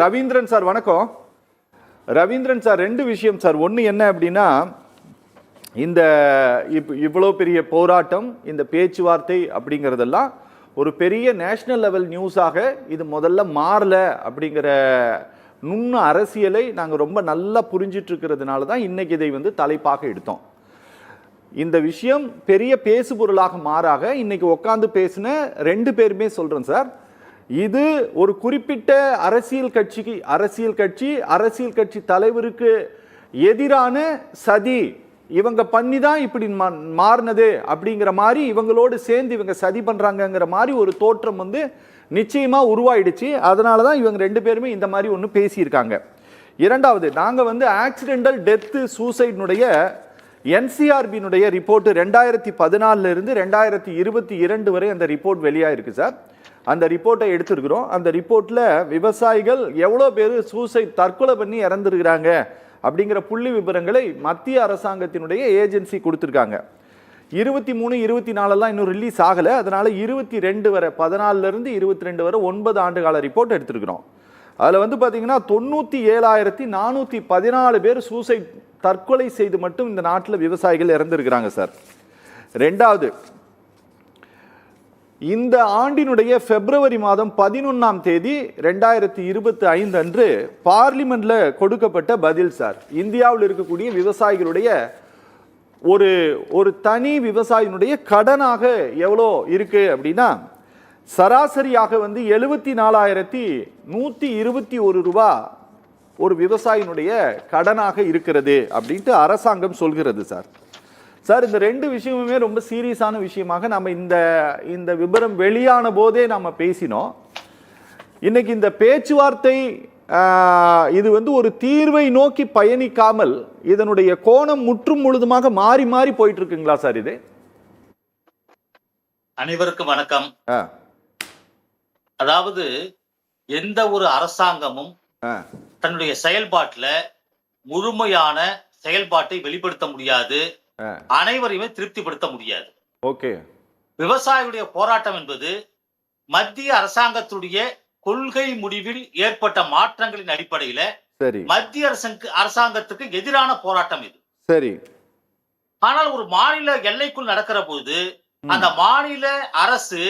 Ravindran sir வணக்கம். Ravindran sir, ரெண்டு விஷயம் சார். ஒன்று என்ன அப்படின்னா, இந்த இவ்வளோ பெரிய போராட்டம், இந்த பேச்சுவார்த்தை அப்படிங்கிறதெல்லாம் ஒரு பெரிய நேஷனல் லெவல் நியூஸாக இது முதல்ல மாறல அப்படிங்கிற நுண்ணு அரசியலை நாங்கள் ரொம்ப நல்லா புரிஞ்சிட்டு இருக்கிறதுனால தான் இன்னைக்கு இதை தலைப்பாக எடுத்தோம். இந்த விஷயம் பெரிய பேசுபொருளாக மாறாக இன்னைக்கு உட்காந்து பேசின ரெண்டு பேருமே சொல்கிறேன் சார், இது ஒரு குறிப்பிட்ட அரசியல் கட்சி தலைவருக்கு எதிரான சதி, இவங்க பண்ணி தான் இப்படி மாறினது அப்படிங்கிற மாதிரி, இவங்களோடு சேர்ந்து இவங்க சதி பண்றாங்கிற மாதிரி ஒரு தோற்றம் நிச்சயமா உருவாயிடுச்சு. அதனால தான் இவங்க ரெண்டு பேருமே இந்த மாதிரி ஒன்று பேசியிருக்காங்க. இரண்டாவது, நாங்கள் ஆக்சிடென்டல் டெத்து சூசைட்னுடைய என்சிஆர்பியினுடைய ரிப்போர்ட் 2014 இருந்து 2022 வரை அந்த ரிப்போர்ட் வெளியாயிருக்கு சார். அந்த ரிப்போர்ட்டை எடுத்துருக்கிறோம். அந்த ரிப்போர்ட்டில் விவசாயிகள் எவ்வளோ பேர் தற்கொலை பண்ணி இறந்துருக்கிறாங்க அப்படிங்கிற புள்ளி விவரங்களை மத்திய அரசாங்கத்தினுடைய ஏஜென்சி கொடுத்துருக்காங்க. 23, 24 இன்னும் ரிலீஸ் ஆகலை. அதனால் 22 வரை, 14 22 வரை 9 ஆண்டு கால ரிப்போர்ட் எடுத்துருக்கிறோம். அதில் பார்த்தீங்கன்னா 97,414 பேர் தற்கொலை செய்து மட்டும் இந்த நாட்டில் விவசாயிகள் இறந்துருக்கிறாங்க சார். ரெண்டாவது, இந்த ஆண்டினுடைய பிப்ரவரி மாதம் 11ஆம் தேதி 2025 அன்று பார்லிமெண்ட்ல கொடுக்கப்பட்ட பதில் சார், இந்தியாவில் இருக்கக்கூடிய விவசாயிகளுடைய ஒரு தனி விவசாயினுடைய கடனாக எவ்வளோ இருக்கு அப்படின்னா, சராசரியாக 74,121 ரூபா ஒரு விவசாயினுடைய கடனாக இருக்கிறது அப்படின்ட்டு அரசாங்கம் சொல்கிறது சார். சார், இந்த ரெண்டு விஷயமுமே ரொம்ப சீரியஸான விஷயமாக நம்ம இந்த விபரம் வெளியான போதே நம்ம பேசினோம். இன்னைக்கு இந்த பேச்சுவார்த்தை இது ஒரு தீர்வை நோக்கி பயணிக்காமல் இதனுடைய கோணம் முற்றும் முழுதுமாக மாறி மாறி போயிட்டு இருக்குங்களா சார்? இது அனைவருக்கும் வணக்கம். அதாவது எந்த ஒரு அரசாங்கமும் தன்னுடைய செயல்பாட்டுல முழுமையான செயல்பாட்டை வெளிப்படுத்த முடியாது, அனைவரையுமே திருப்திப்படுத்த முடியாது. ஓகே. விவசாயிகளுடைய போராட்டம் என்பது மத்திய அரசாங்கத்துடைய கொள்கை முடிவில் ஏற்பட்ட மாற்றங்களின் அடிப்படையில மத்திய அரசாங்கத்துக்கு எதிரான போராட்டம் இது. சரி. ஆனால் ஒரு மாநில எல்லைக்குள் நடக்கிற போது அந்த மாநில அரசு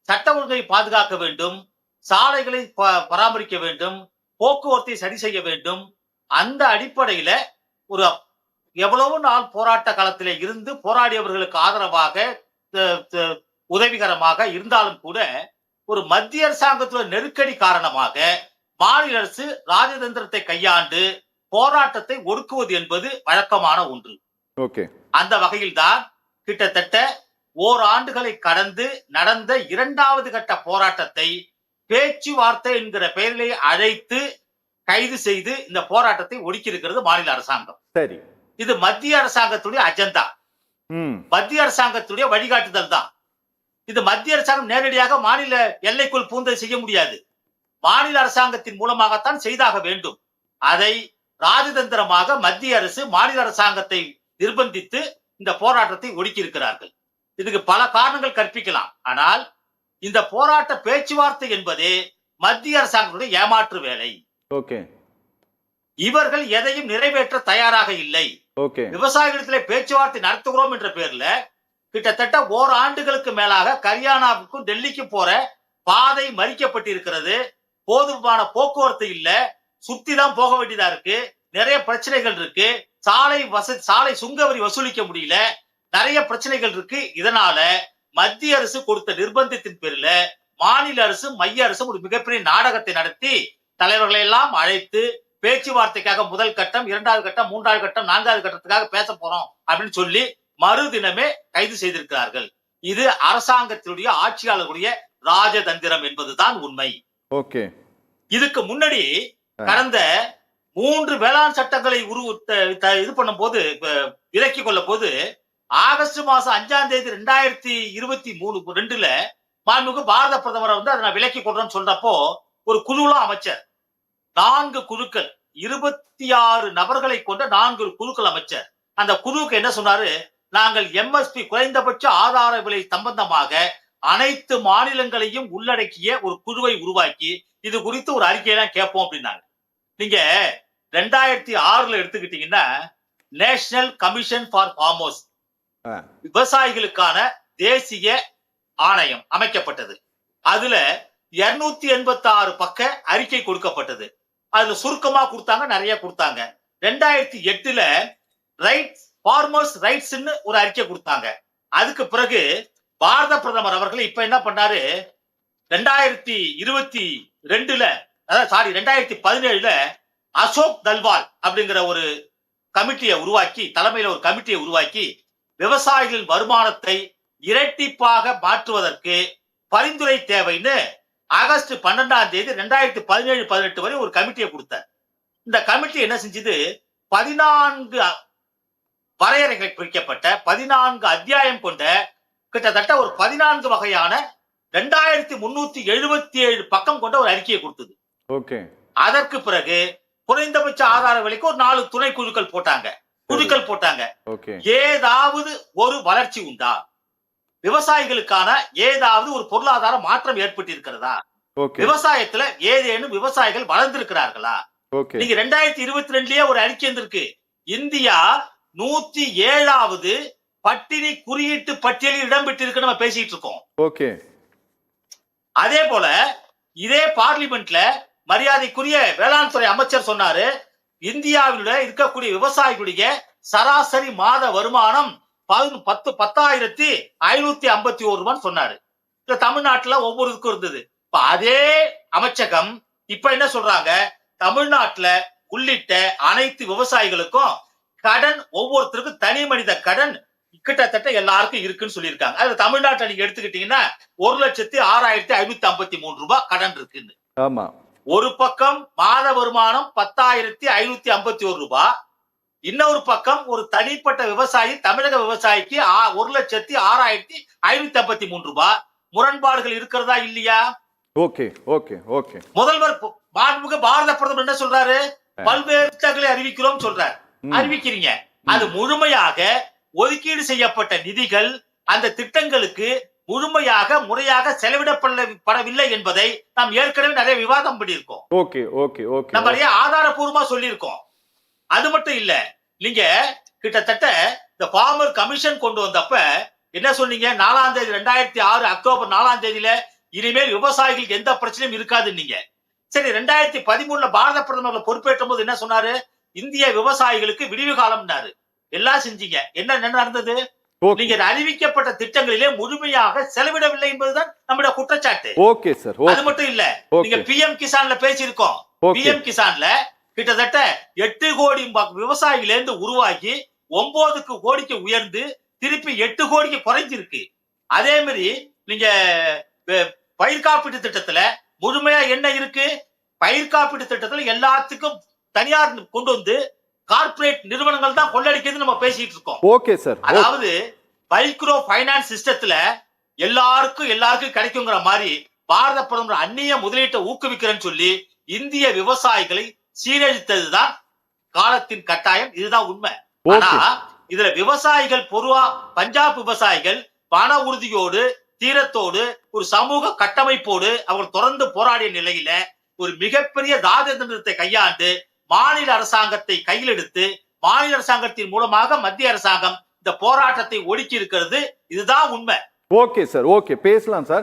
சட்ட ஒழுங்கை பாதுகாக்க வேண்டும், சாலைகளை பராமரிக்க வேண்டும், போக்குவரத்தை சரி செய்ய வேண்டும். அந்த அடிப்படையில ஒரு எவ்வளவு நாள் போராட்ட காலத்திலே இருந்து போராடியவர்களுக்கு ஆதரவாக உதவிகரமாக இருந்தாலும் கூட ஒரு மத்திய அரசாங்கத்தோட நெருக்கடி காரணமாக மாநில அரசு ராஜதந்திரத்தை கையாண்டு போராட்டத்தை ஒடுக்குவது என்பது வழக்கமான ஒன்று. அந்த வகையில் தான் கிட்டத்தட்ட ஓராண்டுகளை கடந்து நடந்த 2வது கட்ட போராட்டத்தை பேச்சுவார்த்தை என்கிற பெயரிலே அழைத்து கைது செய்து இந்த போராட்டத்தை ஒடுக்கி இருக்கிறது மாநில அரசாங்கம். சரி. இது மத்திய அரசாங்கத்துடைய அஜெண்டா, மத்திய அரசாங்கத்துடைய வழிகாட்டுதல் தான். இது மத்திய அரசாங்கம் நேரடியாக மாநில எல்லைக்குள் பூந்ததை செய்ய முடியாது, மாநில அரசாங்கத்தின் மூலமாகத்தான் செய்தாக வேண்டும். அதை ராஜதந்திரமாக மத்திய அரசு மாநில அரசாங்கத்தை நிர்பந்தித்து இந்த போராட்டத்தை ஒடுக்கி இருக்கிறார்கள். இதுக்கு பல காரணங்கள் கற்பிக்கலாம். ஆனால் இந்த போராட்ட பேச்சுவார்த்தை என்பதே மத்திய அரசாங்கத்துடைய ஏமாற்று வேலை. இவர்கள் எதையும் நிறைவேற்ற தயாராக இல்லை. விவசாயிகளிடத்திலே பேச்சுவார்த்தை நடத்துகிறோம் என்ற பேர்ல கிட்டத்தட்ட ஓராண்டுகளுக்கு மேலாக ஹரியானாவுக்கும் டெல்லிக்கு போற பாதை மறிக்கப்பட்டிருக்கிறது. போதுமான போக்குவரத்து இல்ல, சுத்தி தான் போக வேண்டியதா இருக்கு. நிறைய பிரச்சனைகள் இருக்கு. சாலை சுங்கவரி வசூலிக்க முடியல, நிறைய பிரச்சனைகள் இருக்கு. இதனால மத்திய அரசு கொடுத்த நிர்பந்தத்தின் பேரில் மாநில அரசு மைய அரசு ஒரு மிகப்பெரிய நாடகத்தை நடத்தி தலைவர்களை எல்லாம் அழைத்து பேச்சுவார்த்தைக்காக முதல் கட்டம், 2வது கட்டம், 3வது கட்டம், 4வது கட்டத்துக்காக பேச போறோம் அப்படின்னு சொல்லி மறுதினமே கைது செய்திருக்கிறார்கள். இது அரசாங்கத்தினுடைய ஆட்சியாளர்களுடைய ராஜதந்திரம் என்பதுதான் உண்மை. இதுக்கு முன்னாடி கடந்த 3 வேளாண் சட்டங்களை இது பண்ணும் போது, விலக்கி கொள்ள போது, ஆகஸ்ட் மாசம் 5ஆம் தேதி 2023 மாண்புமிகு பாரத பிரதமரை அதை நான் விலக்கி கொள்றேன்னு சொல்றப்போ ஒரு குழுலாம் அமைச்சர், 4 குழுக்கள், 26 நபர்களை கொண்ட 4 குழுக்கள் அமைச்சர். அந்த குழுவுக்கு என்ன சொன்னாரு, நாங்கள் எம்எஸ்பி குறைந்தபட்ச ஆதார விலை சம்பந்தமாக அனைத்து மாநிலங்களையும் உள்ளடக்கிய ஒரு குழுவை உருவாக்கி இது குறித்து ஒரு அறிக்கையெல்லாம் கேட்போம் அப்படின்னாங்க. நீங்க 2006 எடுத்துக்கிட்டீங்கன்னா நேஷனல் கமிஷன் ஃபார் ஃபார்மர்ஸ், விவசாயிகளுக்கான தேசிய ஆணையம் அமைக்கப்பட்டது. அதுல 286 பக்க அறிக்கை கொடுக்கப்பட்டது. அதுல சுருக்கமா கொடுத்தாங்க, நிறைய கொடுத்தாங்க. 2008 ரைட்ஸ் ஃபார்மர்ஸ் ரைட்ஸ்னு ஒரு அறிக்கை கொடுத்தாங்க. அதுக்கு பிறகு பாரத பிரதமர் அவர்கள் இப்ப என்ன பண்ணாரு, 2017 அசோக் தல்வால் அப்படிங்கிற ஒரு கமிட்டியை உருவாக்கி, தலைமையில ஒரு கமிட்டியை உருவாக்கி விவசாயிகளின் வருமானத்தை இரட்டிப்பாக மாற்றுவதற்கு பரிந்துரை தேவைன்னு ஆகஸ்ட் 12 2017-18 வரை ஒரு கமிட்டியை கொடுத்தார். இந்த கமிட்டி என்ன செஞ்சது, 14 வரையறைகள் குறிக்கப்பட்ட 14 அத்தியாயம் கொண்ட கிட்டத்தட்ட ஒரு 14 வகையான 2377 பக்கம் கொண்ட ஒரு அறிக்கையை கொடுத்தது. ஓகே. அதற்கு பிறகு குறைந்தபட்ச ஆதார விலைக்கு ஒரு 4 துணை குழுக்கள் போட்டாங்க. ஏதாவது ஒரு வளர்ச்சி உண்டா, விவசாயிகளுக்கான ஏதாவது ஒரு பொருளாதார மாற்றம் ஏற்பட்டிருக்கிறதா, விவசாயத்துல ஏதேனும் விவசாயிகள் வளர்ந்திருக்கிறார்களா? நீங்க 2022 ஒரு அறிக்கை இருக்கு, இந்தியா 107வது பட்டினி குறியீட்டு பட்டியலில் இடம்பெற்றிருக்கு நம்ம பேசிட்டு இருக்கோம். அதே போல இதே பார்லிமெண்ட்ல மரியாதைக்குரிய வேளாண் துறை அமைச்சர் சொன்னாரு, இந்தியாவில் இருக்கக்கூடிய விவசாயிகளுடைய சராசரி மாத வருமானம் 10,551 ரூபான்னு சொன்னாரு. தமிழ்நாட்டுல ஒவ்வொருக்கும் இருந்தது. இப்ப அதே அமைச்சகம் இப்ப என்ன சொல்றாங்க, தமிழ்நாட்டுல உள்ளிட்ட அனைத்து விவசாயிகளுக்கும் கடன், ஒவ்வொருத்தருக்கும் தனி மனித கடன் கிட்டத்தட்ட எல்லாருக்கும் இருக்குன்னு சொல்லியிருக்காங்க. அதுல தமிழ்நாட்டை நீங்க எடுத்துக்கிட்டீங்கன்னா 1,06,553 ரூபாய் கடன் இருக்குன்னு. ஆமா. ஒரு பக்கம் மாத வருமானம் 10,551 ரூபாய், இன்னொரு பக்கம் ஒரு தனிப்பட்ட விவசாயி, தமிழக விவசாயிக்கு 1,06,553 ரூபாய். முரண்பாடுகள் இருக்கிறதா இல்லையா? முதல்வர் மாண்புமிகு பாரத பிரதமர் என்ன சொல்றாரு, பல்வேறு திட்டங்களை அறிவிக்கிறோம் சொல்றாரு. அறிவிக்கிறீங்க, அது முழுமையாக ஒதுக்கீடு செய்யப்பட்ட நிதிகள் அந்த திட்டங்களுக்கு முழுமையாக முறையாக செலவிடப்படவில்லை என்பதை நாம் ஏற்கனவே நிறைய விவாதம் பண்ணியிருக்கோம். நம்ம நிறைய ஆதாரபூர்வமா சொல்லியிருக்கோம். அது மட்டும் இல்ல, நீங்க கிட்டத்தட்ட இந்த ஃபார்மர் கமிஷன் கொண்டு வந்தப்ப என்ன சொன்னீங்க, 2006 அக்டோபர் 4 இனிமேல் விவசாயிகளுக்கு எந்த பிரச்சனையும் இருக்காது நீங்க. சரி, 2013 பாரத பிரதமர் பொறுப்பேற்றும் போது என்ன சொன்னாரு, இந்திய விவசாயிகளுக்கு விடிவு காலம்னாரு. எல்லாம் செஞ்சீங்க, என்ன நடந்தது? நீங்க அறிவிக்கப்பட்ட திட்டங்களிலே முழுமையாக செலவிடவில்லை என்பதுதான் நம்முடைய குற்றச்சாட்டு. அது மட்டும் இல்ல, நீங்க பிஎம் கிசான்ல பேசியிருக்கோம். பிஎம் கிசான்ல கிட்டத்தட்ட 8 கோடி விவசாயிகளிலிருந்து உருவாகி 9 கோடிக்கு உயர்ந்து திருப்பி 8 கோடிக்கு குறைஞ்சிருக்கு. அதே மாதிரி நீங்க பயிர் காப்பீட்டு திட்டத்துல முழுமையா என்ன இருக்கு, பயிர் காப்பீட்டு திட்டத்துல எல்லாத்துக்கும் தனியார் கொண்டு வந்து கார்ப்பரேட் நிறுவனங்கள் தான் கொள்ளடிக்கிறது நம்ம பேசிட்டு இருக்கோம். அதாவது மைக்ரோ பைனான்ஸ் சிஸ்டத்துல எல்லாருக்கும் கிடைக்குங்கிற மாதிரி பாரத பிரதமர் அந்நிய முதலீட்டை ஊக்குவிக்கிறேன்னு சொல்லி இந்திய விவசாயிகளை சீரழித்ததுதான் காலத்தின் கட்டாயம். இதுதான் உண்மை. ஆனா இதுல விவசாயிகள் பொதுவா பஞ்சாப் விவசாயிகள் பண உறுதியோடு, தீரத்தோடு, ஒரு சமூக கட்டமைப்போடு அவர் தொடர்ந்து போராடிய நிலையில ஒரு மிகப்பெரிய தாரித்திரத்தை கையாண்டு மாநில அரசாங்கத்தை கையில் எடுத்து மாநில அரசாங்கத்தின் மூலமாக மத்திய அரசாங்கம் இந்த போராட்டத்தை ஒடுக்கி இருக்கிறது. இதுதான் உண்மை. பேசலாம் சார்.